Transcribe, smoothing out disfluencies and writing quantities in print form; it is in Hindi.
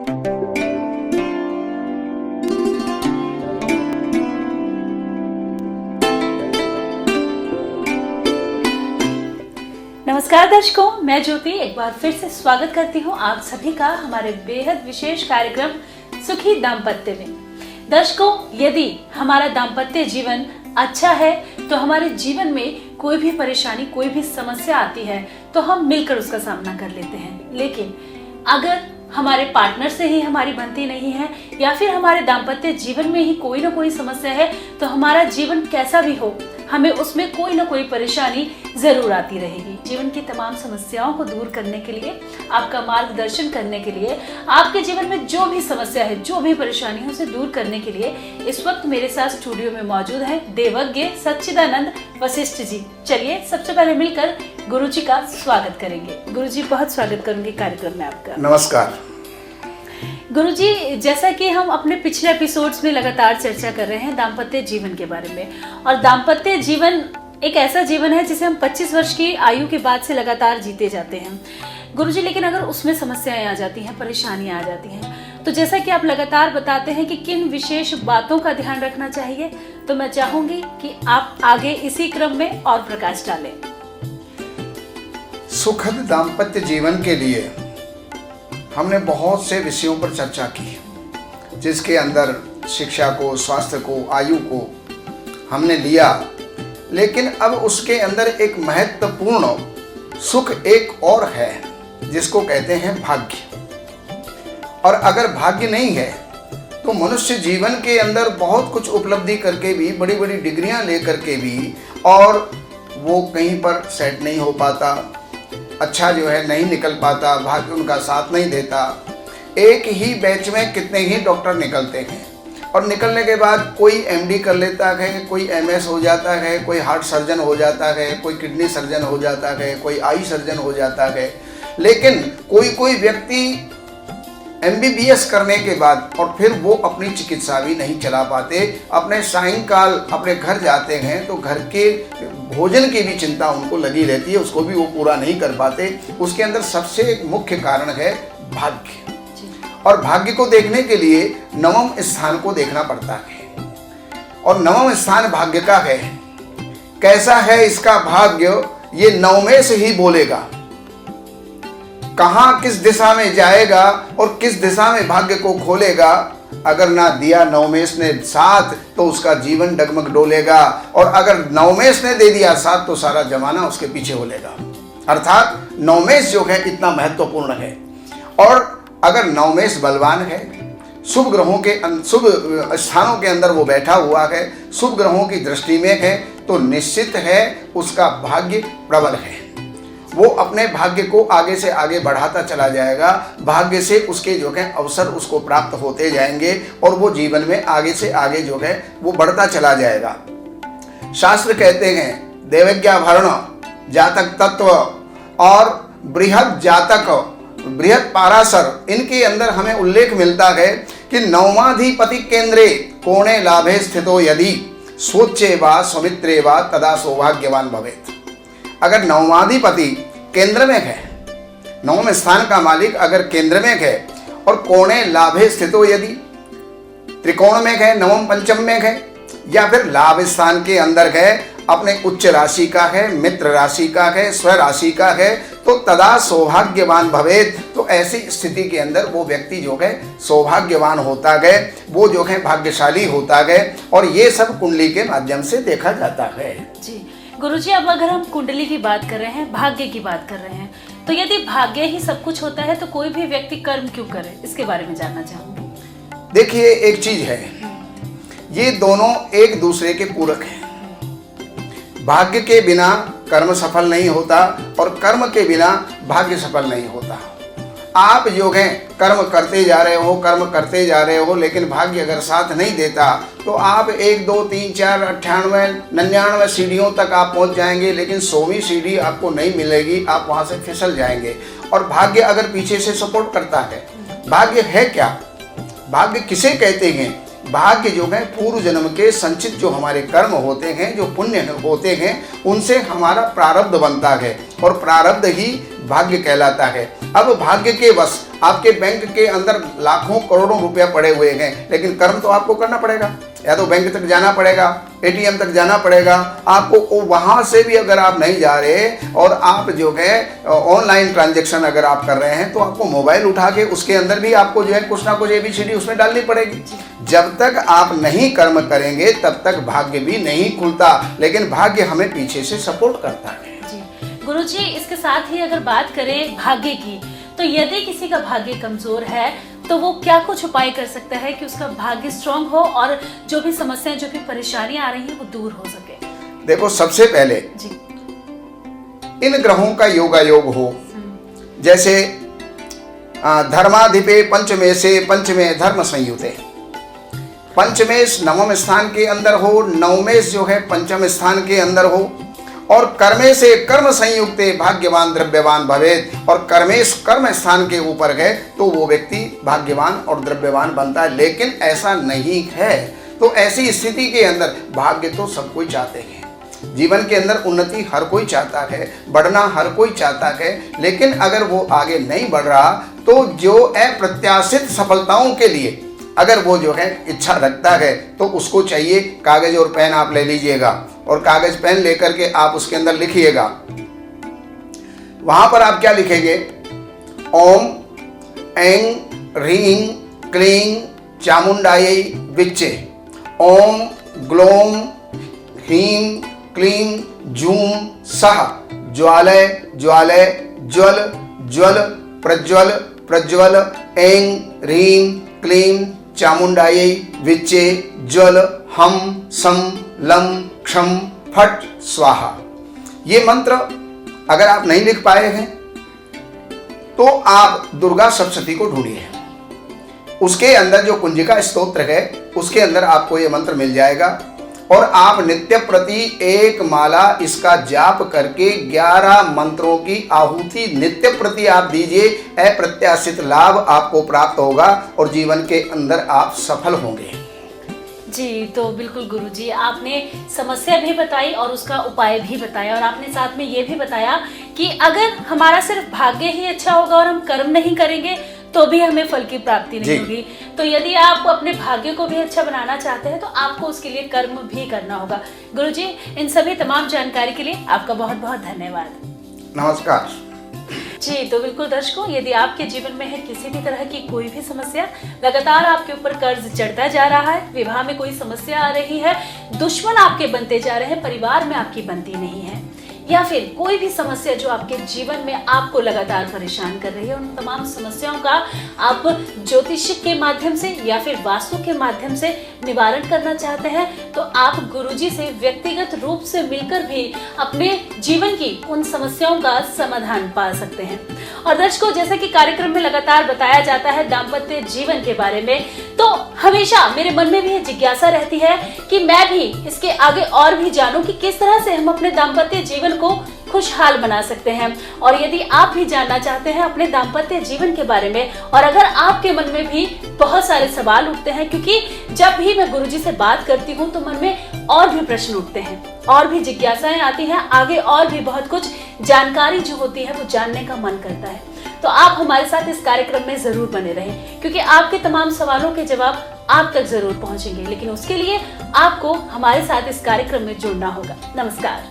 नमस्कार दर्शकों, मैं ज्योति एक बार फिर से स्वागत करती हूँ आप सभी का हमारे बेहद विशेष कार्यक्रम सुखी दाम्पत्य में। दर्शकों, यदि हमारा दाम्पत्य जीवन अच्छा है तो हमारे जीवन में कोई भी परेशानी, कोई भी समस्या आती है तो हम मिलकर उसका सामना कर लेते हैं। लेकिन अगर हमारे पार्टनर से ही हमारी बनती नहीं है या फिर हमारे दाम्पत्य जीवन में ही कोई ना कोई समस्या है तो हमारा जीवन कैसा भी हो, हमें उसमें कोई ना कोई परेशानी जरूर आती रहेगी। जीवन की तमाम समस्याओं को दूर करने के लिए, आपका मार्गदर्शन करने के लिए, आपके जीवन में जो भी समस्या है, जो भी परेशानी है उसे दूर करने के लिए इस वक्त मेरे साथ स्टूडियो में मौजूद है देवज्ञ सच्चिदानंद वशिष्ठ जी। चलिए सबसे पहले मिलकर गुरु जी का स्वागत करेंगे। गुरु जी, बहुत स्वागत करूंगी कार्यक्रम में आपका। नमस्कार गुरुजी, जैसा कि हम अपने पिछले एपिसोड्स में लगातार चर्चा कर रहे हैं दाम्पत्य जीवन के बारे में, और दाम्पत्य जीवन एक ऐसा जीवन है जिसे हम 25 वर्ष की आयु के बाद से लगातार जीते जाते हैं गुरुजी। लेकिन अगर उसमें समस्याएं आ जाती हैं, परेशानियां आ जाती हैं, तो जैसा कि आप लगातार बताते हैं कि किन विशेष बातों का ध्यान रखना चाहिए, तो मैं चाहूंगी कि आप आगे इसी क्रम में और प्रकाश डालें। सुखद दाम्पत्य जीवन के लिए हमने बहुत से विषयों पर चर्चा की, जिसके अंदर शिक्षा को, स्वास्थ्य को, आयु को हमने लिया। लेकिन अब उसके अंदर एक महत्वपूर्ण सुख एक और है जिसको कहते हैं भाग्य। और अगर भाग्य नहीं है तो मनुष्य जीवन के अंदर बहुत कुछ उपलब्धि करके भी, बड़ी बड़ी डिग्रियां लेकर के भी, और वो कहीं पर सेट नहीं हो पाता, अच्छा जो है नहीं निकल पाता, भाग्य उनका साथ नहीं देता। एक ही बैच में कितने ही डॉक्टर निकलते हैं, और निकलने के बाद कोई एमडी कर लेता है, कोई एमएस हो जाता है, कोई हार्ट सर्जन हो जाता है, कोई किडनी सर्जन हो जाता है, कोई आई सर्जन हो जाता है। लेकिन कोई व्यक्ति एमबीबीएस करने के बाद और फिर वो अपनी चिकित्सा भी नहीं चला पाते, अपने सायंकाल अपने घर जाते हैं तो घर के भोजन की भी चिंता उनको लगी रहती है, उसको भी वो पूरा नहीं कर पाते। उसके अंदर सबसे एक मुख्य कारण है भाग्य। और भाग्य को देखने के लिए नवम स्थान को देखना पड़ता है, और नवम स्थान भाग्य का है। कैसा है इसका भाग्य, ये नवमे से ही बोलेगा। कहां किस दिशा में जाएगा और किस दिशा में भाग्य को खोलेगा, अगर ना दिया नवमेश ने साथ तो उसका जीवन डगमग डोलेगा, और अगर नवमेश ने दे दिया साथ तो सारा जमाना उसके पीछे होलेगा। अर्थात नवमेश जो है इतना महत्वपूर्ण है। और अगर नवमेश बलवान है, शुभ ग्रहों के शुभ स्थानों के अंदर वो बैठा हुआ है, शुभ ग्रहों की दृष्टि में है, तो निश्चित है उसका भाग्य प्रबल है। वो अपने भाग्य को आगे से आगे बढ़ाता चला जाएगा, भाग्य से उसके जो है अवसर उसको प्राप्त होते जाएंगे, और वो जीवन में आगे से आगे जो है वो बढ़ता चला जाएगा। शास्त्र कहते हैं देवज्ञाभरण, जातक तत्व और बृहद जातक, बृहद पाराशर, इनके अंदर हमें उल्लेख मिलता है कि नवमाधिपति केंद्रे कोणे लाभे स्थितो यदि सोचे वा सौमित्रे वा तदा सौभाग्यवान भवेत। अगर नवमाधिपति केंद्र में है, नवम स्थान का मालिक अगर केंद्र में है, और कोणे लाभे स्थितो यदि त्रिकोण में है, नवम पंचम में है, या फिर लाभ स्थान के अंदर है, अपने उच्च राशि का है, मित्र राशि का है, स्व राशि का है, तो तदा सौभाग्यवान भवेत। तो ऐसी स्थिति के अंदर वो व्यक्ति जो है सौभाग्यवान होता गए, वो जो है भाग्यशाली होता गए, और ये सब कुंडली के माध्यम से देखा जाता है। जी गुरुजी, अब अगर हम कुंडली की बात कर रहे हैं, भाग्य की बात कर रहे हैं, तो यदि भाग्य ही सब कुछ होता है तो कोई भी व्यक्ति कर्म क्यों करे, इसके बारे में जानना चाहूंगी। देखिए, एक चीज है, ये दोनों एक दूसरे के पूरक हैं। भाग्य के बिना कर्म सफल नहीं होता, और कर्म के बिना भाग्य सफल नहीं होता। आप जो है कर्म करते जा रहे हो, कर्म करते जा रहे हो, लेकिन भाग्य अगर साथ नहीं देता तो आप 1 2 3 4 98 99 सीढ़ियों तक आप पहुंच जाएंगे, लेकिन 100वीं सीढ़ी आपको नहीं मिलेगी, आप वहां से फिसल जाएंगे। और भाग्य अगर पीछे से सपोर्ट करता है, भाग्य है क्या, भाग्य किसे कहते हैं? भाग्य जो है पूर्व जन्म के संचित जो हमारे कर्म होते हैं, जो पुण्य होते हैं, उनसे हमारा प्रारब्ध बनता है, और प्रारब्ध ही भाग्य कहलाता है। अब भाग्य के वश आपके बैंक के अंदर लाखों करोड़ों रुपया पड़े हुए हैं, लेकिन कर्म तो आपको करना पड़ेगा। या तो बैंक तक जाना पड़ेगा, एटीएम तक जाना पड़ेगा आपको। वहां से भी अगर आप नहीं जा रहे और आप जो है ऑनलाइन ट्रांजैक्शन अगर आप कर रहे हैं, तो आपको मोबाइल उठा के उसके अंदर भी आपको जो है कुछ ना कुछ ABCD उसमें डालनी पड़ेगी। जब तक आप नहीं कर्म करेंगे तब तक भाग्य भी नहीं खुलता, लेकिन भाग्य हमें पीछे से सपोर्ट करता है। गुरुजी, इसके साथ ही अगर बात करें भाग्य की, तो यदि किसी का भाग्य कमजोर है तो वो क्या कुछ उपाय कर सकता है कि उसका भाग्य स्ट्रांग हो और जो भी समस्याएं, जो भी परेशानियां आ रही हैं वो दूर हो सके? देखो, सबसे पहले जी इन ग्रहों का योगायोग हो। जैसे धर्माधिपे पंचमे से पंचमे धर्म संयुते, पंचमेश नवम स्थान के अंदर हो, नवमेश जो है पंचम स्थान के अंदर हो, और कर्मे से कर्म संयुक्ते भाग्यवान द्रव्यवान भवेत, और कर्मेश कर्म स्थान के ऊपर है तो वो व्यक्ति भाग्यवान और द्रव्यवान बनता है। लेकिन ऐसा नहीं है, तो ऐसी स्थिति के अंदर भाग्य तो सब कोई चाहते हैं, जीवन के अंदर उन्नति हर कोई चाहता है, बढ़ना हर कोई चाहता है, लेकिन अगर वो आगे नहीं बढ़ रहा तो जो अप्रत्याशित सफलताओं के लिए अगर वो जो है इच्छा रखता है तो उसको चाहिए कागज और पेन आप ले लीजिएगा, और कागज पेन लेकर के आप उसके अंदर लिखिएगा। वहां पर आप क्या लिखेंगे? ओम ऐं ह्रीं क्लीं चामुंडायै विच्चे, ओम ग्लोम ह्रीं क्लीं जूं सः ज्वालय ज्वालय ज्वल ज्वल प्रज्वल प्रज्वल, ऐं ह्रीं क्लीं चामुंडायै विच्चे ज्वल हम सम लम क्षम फट स्वाहा। ये मंत्र अगर आप नहीं लिख पाए हैं तो आप दुर्गा सप्तशती को ढूंढिए, उसके अंदर जो कुंजिका स्तोत्र है उसके अंदर आपको ये मंत्र मिल जाएगा, और आप नित्य प्रति एक माला इसका जाप करके 11 मंत्रों की आहुति नित्य प्रति आप दीजिए। अप्रत्याशित लाभ आपको प्राप्त होगा और जीवन के अंदर आप सफल होंगे। जी, तो बिल्कुल गुरुजी, आपने समस्या भी बताई और उसका उपाय भी बताया, और आपने साथ में ये भी बताया कि अगर हमारा सिर्फ भाग्य ही अच्छा होगा और हम कर्म नहीं करेंगे तो भी हमें फल की प्राप्ति नहीं होगी। तो यदि आप अपने भाग्य को भी अच्छा बनाना चाहते हैं तो आपको उसके लिए कर्म भी करना होगा। गुरुजी, इन सभी तमाम जानकारी के लिए आपका बहुत बहुत धन्यवाद। नमस्कार जी। तो बिल्कुल दर्शकों, यदि आपके जीवन में है किसी भी तरह की कोई भी समस्या, लगातार आपके ऊपर कर्ज चढ़ता जा रहा है, विवाह में कोई समस्या आ रही है, दुश्मन आपके बनते जा रहे हैं, परिवार में आपकी बनती नहीं है, या फिर कोई भी समस्या जो आपके जीवन में आपको लगातार परेशान कर रही है, उन तमाम समस्याओं का आप ज्योतिष के माध्यम से या फिर वास्तु के माध्यम से निवारण करना चाहते हैं, तो आप गुरुजी से व्यक्तिगत रूप से मिलकर भी अपने जीवन की उन समस्याओं का समाधान पा सकते हैं। और दर्शकों, जैसे कि कार्यक्रम में लगातार बताया जाता है दाम्पत्य जीवन के बारे में, तो हमेशा मेरे मन में भी जिज्ञासा रहती है कि मैं भी इसके आगे और भी जानूं कि किस तरह से हम अपने दाम्पत्य जीवन को खुशहाल बना सकते हैं। और यदि आप भी जानना चाहते हैं अपने दाम्पत्य जीवन के बारे में, और अगर आपके मन में भी बहुत सारे सवाल उठते हैं, क्योंकि जब भी मैं गुरुजी से बात करती हूँ तो मन में और भी प्रश्न उठते हैं, और भी जिज्ञासाएं आती हैं, आगे और भी बहुत कुछ जानकारी जो होती है वो जानने का मन करता है, तो आप हमारे साथ इस कार्यक्रम में जरूर बने रहें, क्योंकि आपके तमाम सवालों के जवाब आप तक जरूर पहुंचेंगे। लेकिन उसके लिए आपको हमारे साथ इस कार्यक्रम में जुड़ना होगा। नमस्कार।